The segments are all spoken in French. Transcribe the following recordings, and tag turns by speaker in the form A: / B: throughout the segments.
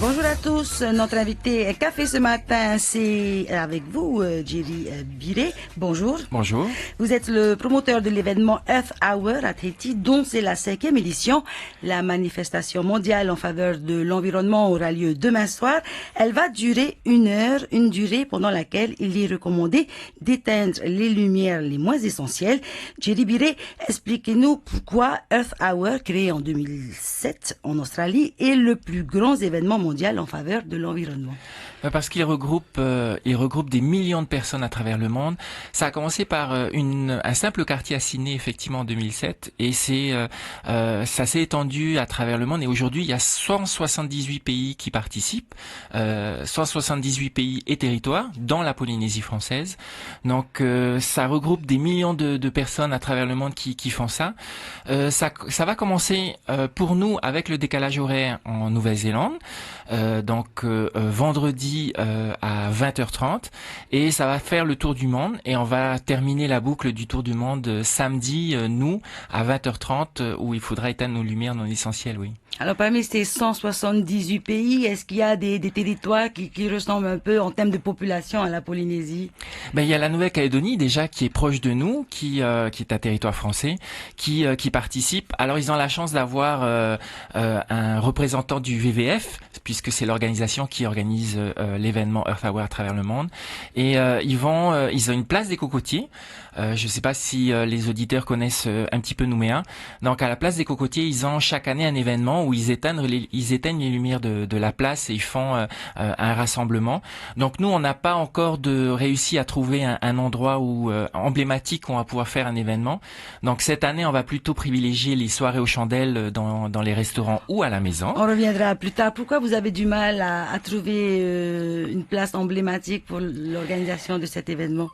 A: Bonjour à tous. Notre invité café ce matin, c'est avec vous, Jerry Biré. Bonjour.
B: Bonjour.
A: Vous êtes le promoteur de l'événement Earth Hour à Tahiti, dont c'est la 5e édition. La manifestation mondiale en faveur de l'environnement aura lieu demain soir. Elle va durer 1 heure, une durée pendant laquelle il est recommandé d'éteindre les lumières les moins essentielles. Jerry Biré, expliquez-nous pourquoi Earth Hour, créé en 2007 en Australie, est le plus grand événement mondial en faveur de l'environnement.
B: Parce qu'il regroupe des millions de personnes à travers le monde. Ça a commencé par un simple quartier à Sydney, effectivement, en 2007, et ça s'est étendu à travers le monde. Et aujourd'hui, il y a 178 pays qui participent, 178 pays et territoires dans la Polynésie française. Donc, ça regroupe des millions de personnes à travers le monde qui font ça. Ça va commencer pour nous avec le décalage horaire en Nouvelle-Zélande. Vendredi à 20h30 et ça va faire le tour du monde et on va terminer la boucle du tour du monde samedi, nous, à 20h30 où il faudra éteindre nos lumières non essentielles, oui.
A: Alors parmi ces 178 pays, est-ce qu'il y a des territoires qui ressemblent un peu en termes de population à la Polynésie?
B: Il y a la Nouvelle-Calédonie déjà qui est proche de nous, qui est un territoire français, qui participe. Alors ils ont la chance d'avoir un représentant du VVF, puisque c'est l'organisation qui organise l'événement Earth Hour à travers le monde. Et ils ont une place des cocotiers. Je ne sais pas si les auditeurs connaissent un petit peu Nouméa. Donc à la place des cocotiers, ils ont chaque année un événement où ils éteignent les lumières de la place et ils font un rassemblement. Donc nous, on n'a pas encore réussi à trouver un endroit emblématique où on va pouvoir faire un événement. Donc cette année, on va plutôt privilégier les soirées aux chandelles dans les restaurants ou à la maison.
A: On reviendra plus tard. Pourquoi vous avez du mal à trouver une place emblématique pour l'organisation de cet événement?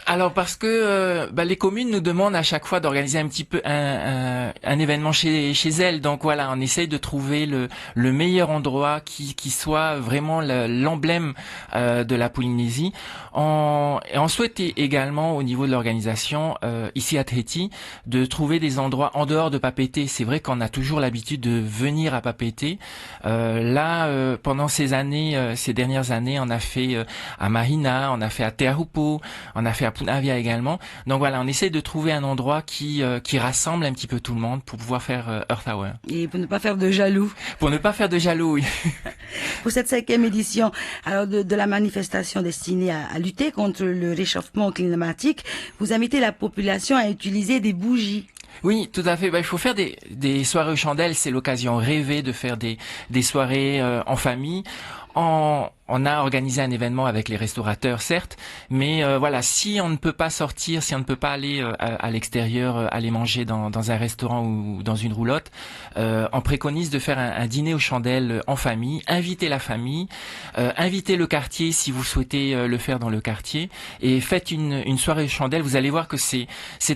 B: Alors parce que les communes nous demandent à chaque fois d'organiser un petit peu un événement chez elles. Donc voilà, on essaye de trouver le meilleur endroit qui soit vraiment l'emblème de la Polynésie. Et on souhaite également au niveau de l'organisation ici à Tahiti de trouver des endroits en dehors de Papeete. C'est vrai qu'on a toujours l'habitude de venir à Papeete. Pendant ces dernières années, on a fait à Mahina, on a fait à Te Ahupo, on a fait à Punavia également. Donc voilà, on essaie de trouver un endroit qui rassemble un petit peu tout le monde pour pouvoir faire Earth Hour.
A: Et pour ne pas faire de jaloux.
B: Pour ne pas faire de jaloux, oui.
A: Pour cette 5e édition, alors de la manifestation destinée à lutter contre le réchauffement climatique, vous invitez la population à utiliser des bougies.
B: Oui, tout à fait. Il faut faire des soirées aux chandelles. C'est l'occasion rêvée de faire des soirées en famille. On a organisé un événement avec les restaurateurs, certes, mais si on ne peut pas sortir, si on ne peut pas aller à l'extérieur, aller manger dans un restaurant ou dans une roulotte, on préconise de faire un dîner aux chandelles en famille, inviter la famille, inviter le quartier si vous souhaitez le faire dans le quartier, et faites une soirée aux chandelles. Vous allez voir que c'est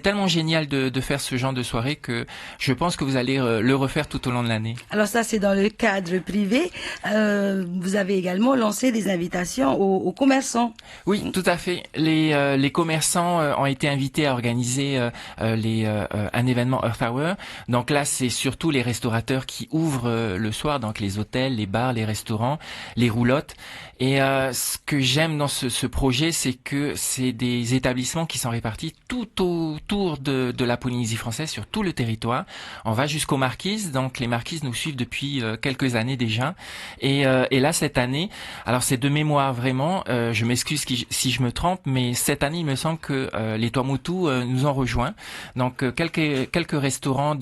B: tellement génial de faire ce genre de soirée que je pense que vous allez le refaire tout au long de l'année.
A: Alors ça, c'est dans le cadre privé. Vous avez également lancé des invitations aux commerçants.
B: Oui, tout à fait. Les commerçants ont été invités à organiser un événement Earth Hour. Donc là, c'est surtout les restaurateurs qui ouvrent le soir, donc les hôtels, les bars, les restaurants, les roulottes. Et ce que j'aime dans ce projet, c'est que c'est des établissements qui sont répartis tout autour de la Polynésie française, sur tout le territoire. On va jusqu'aux Marquises, donc les Marquises nous suivent depuis quelques années déjà. Et là, cette année, alors c'est de mémoire vraiment, je m'excuse si je me trompe, mais cette année, il me semble que les Tuamotu nous ont rejoints. Donc quelques restaurants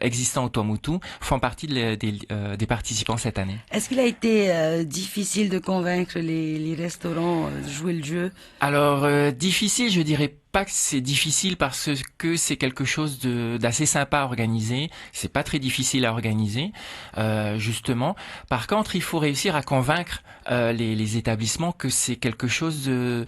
B: existants au Tuamotu font partie des participants cette année.
A: Est-ce qu'il a été difficile de convaincre les restaurants de jouer le jeu?
B: Alors difficile, je dirais pas que c'est difficile parce que c'est quelque chose d'assez sympa à organiser. C'est pas très difficile à organiser, justement. Par contre, il faut réussir à convaincre les établissements que c'est quelque chose de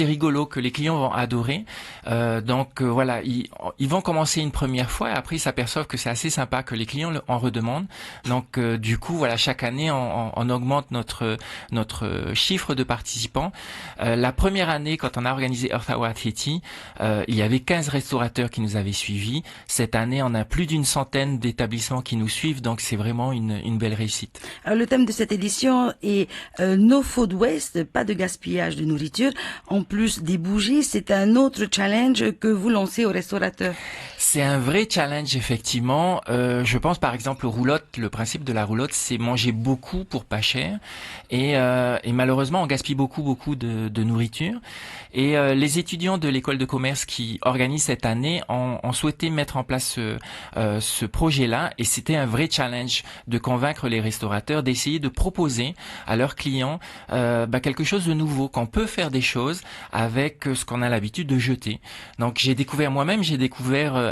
B: rigolo, que les clients vont adorer. Voilà, ils vont commencer une première fois et après ils s'aperçoivent que c'est assez sympa, que les clients en redemandent. Donc du coup, voilà, chaque année on augmente notre chiffre de participants. La première année, quand on a organisé Earth Hour à Tahiti, il y avait 15 restaurateurs qui nous avaient suivis. Cette année, on a plus d'une centaine d'établissements qui nous suivent, donc c'est vraiment une belle réussite.
A: Alors, le thème de cette édition est No Food Waste, pas de gaspillage de nourriture. En plus des bougies, c'est un autre challenge que vous lancez aux restaurateurs.
B: C'est un vrai challenge, effectivement. Je pense par exemple aux roulottes. Le principe de la roulotte, c'est manger beaucoup pour pas cher. Et malheureusement, on gaspille beaucoup de nourriture. Et les étudiants de l'école de commerce qui organisent cette année ont souhaité mettre en place ce projet-là. Et c'était un vrai challenge de convaincre les restaurateurs d'essayer de proposer à leurs clients quelque chose de nouveau, qu'on peut faire des choses avec ce qu'on a l'habitude de jeter. Donc j'ai découvert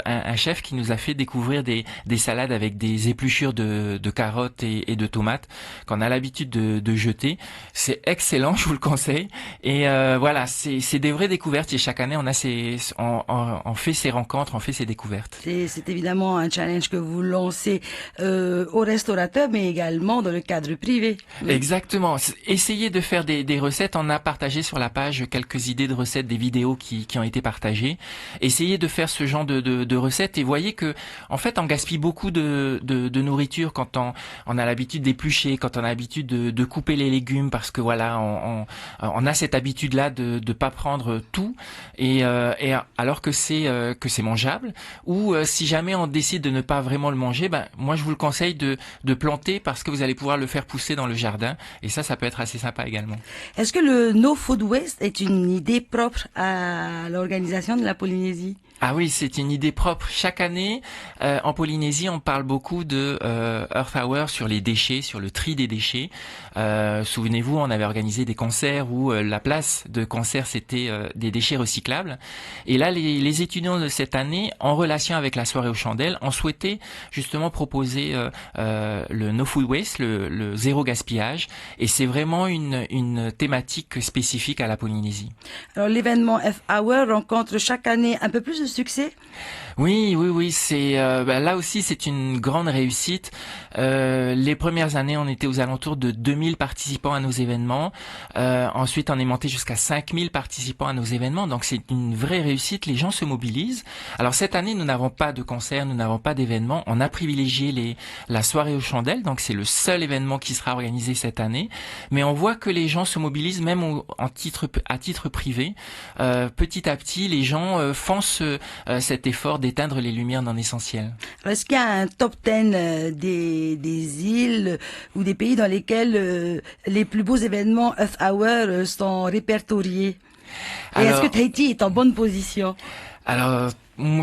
B: un chef qui nous a fait découvrir des salades avec des épluchures de carottes et de tomates qu'on a l'habitude de jeter. C'est excellent, je vous le conseille. Et voilà, c'est des vraies découvertes. Et chaque année, on fait ces rencontres, on fait ces découvertes.
A: C'est évidemment un challenge que vous lancez aux restaurateurs, mais également dans le cadre privé. Oui.
B: Exactement. Essayez de faire des recettes. On a partagé sur la page quelques idées de recettes, des vidéos qui ont été partagées. Essayez de faire ce genre de recettes et voyez que, en fait, on gaspille beaucoup de nourriture quand on a l'habitude d'éplucher, quand on a l'habitude de couper les légumes, parce que voilà, on a cette habitude-là de pas prendre tout, et alors que c'est mangeable. Ou si jamais on décide de ne pas vraiment le manger, moi je vous le conseille de planter, parce que vous allez pouvoir le faire pousser dans le jardin, et ça peut être assez sympa également.
A: Est-ce que le No Food Waste est une idée propre à l'organisation de la Polynésie?
B: Ah oui, c'est une idée propre. Chaque année, en Polynésie, on parle beaucoup de Earth Hour sur les déchets, sur le tri des déchets. Souvenez-vous, on avait organisé des concerts où la place de concert, c'était des déchets recyclables. Et là, les étudiants de cette année, en relation avec la soirée aux chandelles, ont souhaité justement proposer le No Food Waste, le zéro gaspillage. Et c'est vraiment une thématique spécifique à la Polynésie.
A: Alors, l'événement Earth Hour rencontre chaque année un peu plus de succès?
B: Oui, c'est là aussi c'est une grande réussite. Les premières années, on était aux alentours de 2000 participants à nos événements. Ensuite, on est monté jusqu'à 5000 participants à nos événements. Donc c'est une vraie réussite, les gens se mobilisent. Alors cette année, nous n'avons pas de concert, nous n'avons pas d'événement. On a privilégié la soirée aux chandelles, donc c'est le seul événement qui sera organisé cette année. Mais on voit que les gens se mobilisent même à titre privé. Petit à petit, les gens font cet effort d'éteindre les lumières non essentielles.
A: Alors, est-ce qu'il y a un top 10 des îles ou des pays dans lesquels les plus beaux événements Earth Hour sont répertoriés? Et est-ce que Tahiti est en bonne position?
B: Alors,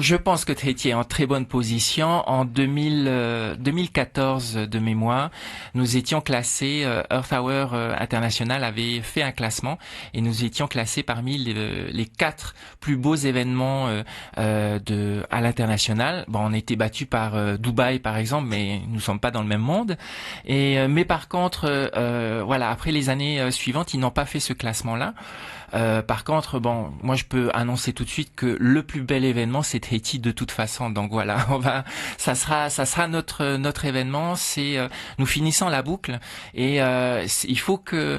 B: je pense que Tahiti est en très bonne position. En 2014, de mémoire, nous étions classés, Earth Hour International avait fait un classement et nous étions classés parmi les 4 plus beaux événements à l'international. Bon, on a été battus par Dubaï par exemple, mais nous sommes pas dans le même monde. Mais par contre, voilà, après les années suivantes, ils n'ont pas fait ce classement-là. Par contre, moi je peux annoncer tout de suite que le plus bel événement c'est Tahiti de toute façon. Donc voilà, ça sera notre événement. Nous finissons la boucle et il faut que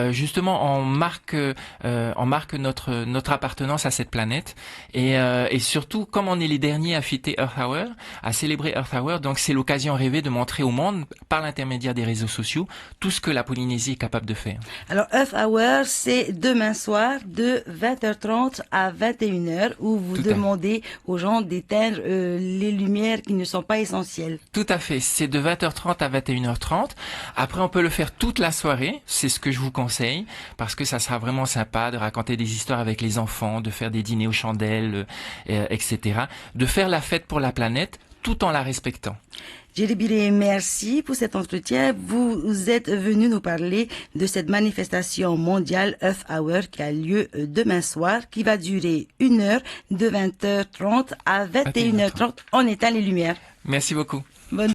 B: justement on marque notre appartenance à cette planète et surtout comme on est les derniers à fêter Earth Hour, à célébrer Earth Hour, donc c'est l'occasion rêvée de montrer au monde par l'intermédiaire des réseaux sociaux tout ce que la Polynésie est capable de faire.
A: Alors Earth Hour, c'est demain soir de 20h30 à 21h où vous demandez aux gens d'éteindre les lumières qui ne sont pas essentielles.
B: Tout à fait, c'est de 20h30 à 21h30. Après, on peut le faire toute la soirée, c'est ce que je vous conseille, parce que ça sera vraiment sympa de raconter des histoires avec les enfants, de faire des dîners aux chandelles, etc. De faire la fête pour la planète tout en la respectant.
A: Jerry Biré, merci pour cet entretien. Vous êtes venu nous parler de cette manifestation mondiale Earth Hour qui a lieu demain soir, qui va durer 1 heure de 20h30 à 21h30. On éteint les lumières.
B: Merci beaucoup.
A: Bonne